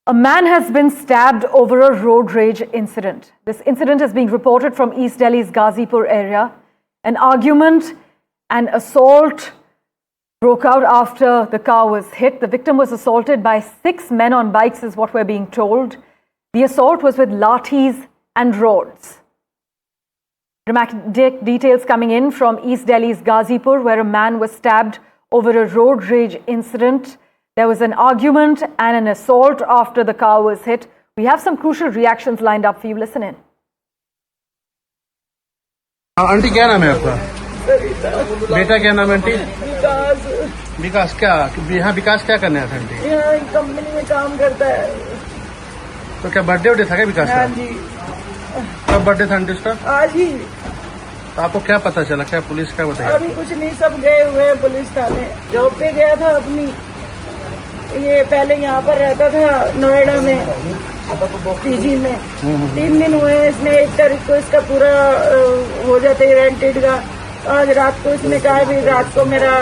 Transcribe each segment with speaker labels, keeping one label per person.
Speaker 1: A man has been stabbed over a road rage incident. This incident is being reported from East Delhi's Ghazipur area. An argument and assault broke out after the car was hit. The victim was assaulted by 6 men on bikes, is what we're being told. The assault was with lathis and rods. Dramatic details coming in from East Delhi's Ghazipur, where a man was stabbed over a road rage incident. There was an argument and an assault after the car was hit. We have some crucial reactions lined up for you. Listen in.
Speaker 2: Aunty क्या नाम है आपका? बेटा क्या नाम है aunty? विकास क्या? यहाँ विकास क्या करने आया था आंटी?
Speaker 3: यहाँ कंपनी में काम करता है।
Speaker 2: तो क्या बर्थडे था क्या विकास का?
Speaker 3: हाँ जी।
Speaker 2: कब बर्थडे था आंटी उसका?
Speaker 3: आज ही।
Speaker 2: तो आपको क्या पता चला? क्या पुलिस क्या बताया?
Speaker 3: अभी कुछ नहीं, सब गए हुए हैं पुलिस थाने। जॉब पे गया था अपनी, ये पहले यहाँ पर रहता था नोएडा में पीजी में। 3 दिन हुए हैं, इसने 1 तारीख को इसका पूरा हो जाता है रेंटेड का। आज रात को इसने कहा भी रात को मेरा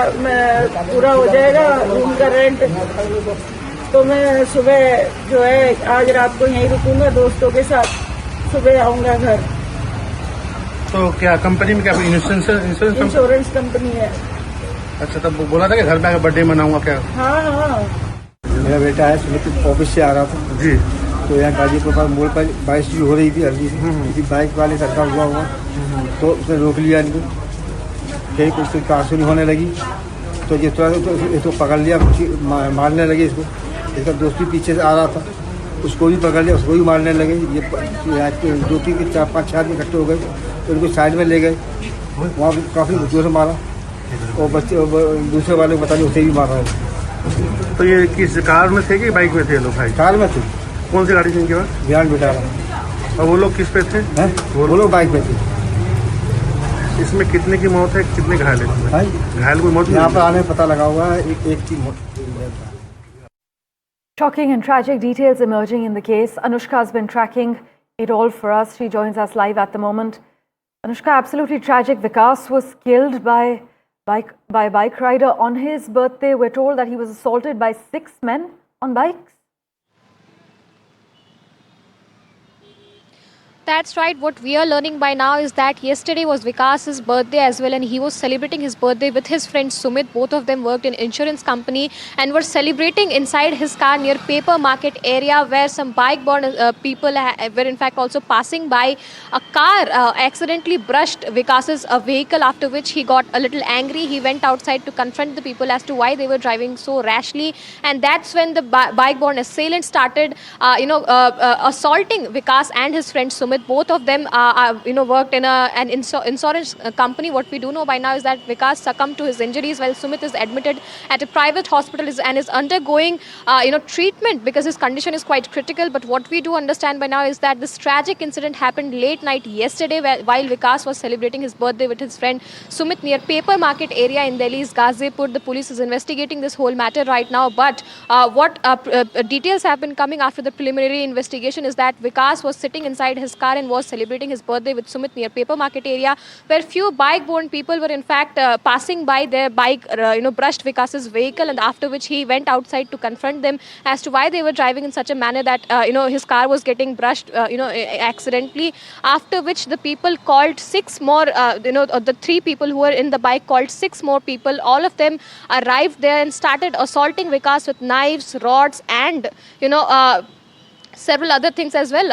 Speaker 3: पूरा हो जाएगा रूम का रेंट, तो मैं सुबह जो है आज रात को यहीं रुकूंगा दोस्तों के साथ, सुबह आऊंगा घर।
Speaker 2: तो क्या कंपनी में क्या
Speaker 3: इंश्योरेंस कंपनी है।
Speaker 2: अच्छा, तब बोला था कि घर पे आकर बर्थडे मनाऊंगा क्या?
Speaker 3: हाँ।
Speaker 4: मेरा बेटा है सुमित, ऑफिस से आ रहा था
Speaker 2: जी।
Speaker 4: तो यहाँ गाजीपुर पर मोड़ पर बारिश हो रही थी हल्की सी, बाइक वाले का हुआ तो उसने रोक लिया इनको। फिर कुछ कारसुनी होने लगी तो जिस तरह से इसको पकड़ लिया, मारने लगे इसको। इसका दोस्त भी पीछे से आ रहा था, उसको भी पकड़ लिया, उसको भी मारने लगे। ये 2-3 4-5 आदमी इकट्ठे हो गए तो उनको साइड में ले गए, वहाँ काफ़ी जोर से मारा और बच्चे दूसरे वाले को पता नहीं उसे भी मारा है।
Speaker 2: तो ये किस कार में थे कि बाइक में थे लोग? भाई
Speaker 4: कार में थे।
Speaker 2: कौन सी गाड़ी थी इनके पास?
Speaker 4: ध्यान बिठा रहा।
Speaker 2: और वो लोग किस पे थे?
Speaker 4: वो लोग बाइक पे थे।
Speaker 2: इसमें कितने की मौत है, कितने घायल है? घायल कोई मौत
Speaker 4: यहाँ पर आने पता लगा हुआ है एक की मौत।
Speaker 1: Shocking and tragic details emerging in the case. Anushka has been tracking it all for us. She joins us live at the moment. Anushka, absolutely tragic. Vikas was killed by a bike rider on his birthday. We're told that he was assaulted by 6 men on bikes.
Speaker 5: That's right. What we are learning by now is that yesterday was Vikas's birthday as well, and he was celebrating his birthday with his friend Sumit. Both of them worked in insurance company and were celebrating inside his car near Paper Market area, where some bike-borne people were in fact also passing by. A car accidentally brushed Vikas's vehicle, after which he got a little angry. He went outside to confront the people as to why they were driving so rashly, and that's when the bike-borne assailant started, assaulting Vikas and his friend Sumit. Both of them, worked in an insurance company. What we do know by now is that Vikas succumbed to his injuries while Sumit is admitted at a private hospital and is undergoing, treatment because his condition is quite critical. But what we do understand by now is that this tragic incident happened late night yesterday while Vikas was celebrating his birthday with his friend Sumit near Paper Market area in Delhi's Ghazipur. The police is investigating this whole matter right now. But what details have been coming after the preliminary investigation is that Vikas was sitting inside his car and was celebrating his birthday with Sumit near Paper Market area, where few bike-borne people were in fact passing by. Their bike, brushed Vikas's vehicle, and after which he went outside to confront them as to why they were driving in such a manner that his car was getting brushed, accidentally. After which the people called 6 more, the 3 people who were in the bike called 6 more people. All of them arrived there and started assaulting Vikas with knives, rods, and several other things as well.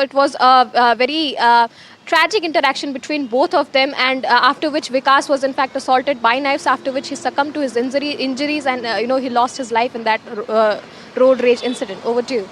Speaker 5: It was a very tragic interaction between both of them, and after which Vikas was in fact assaulted by knives, after which he succumbed to his injuries and he lost his life in that road rage incident. Over to you.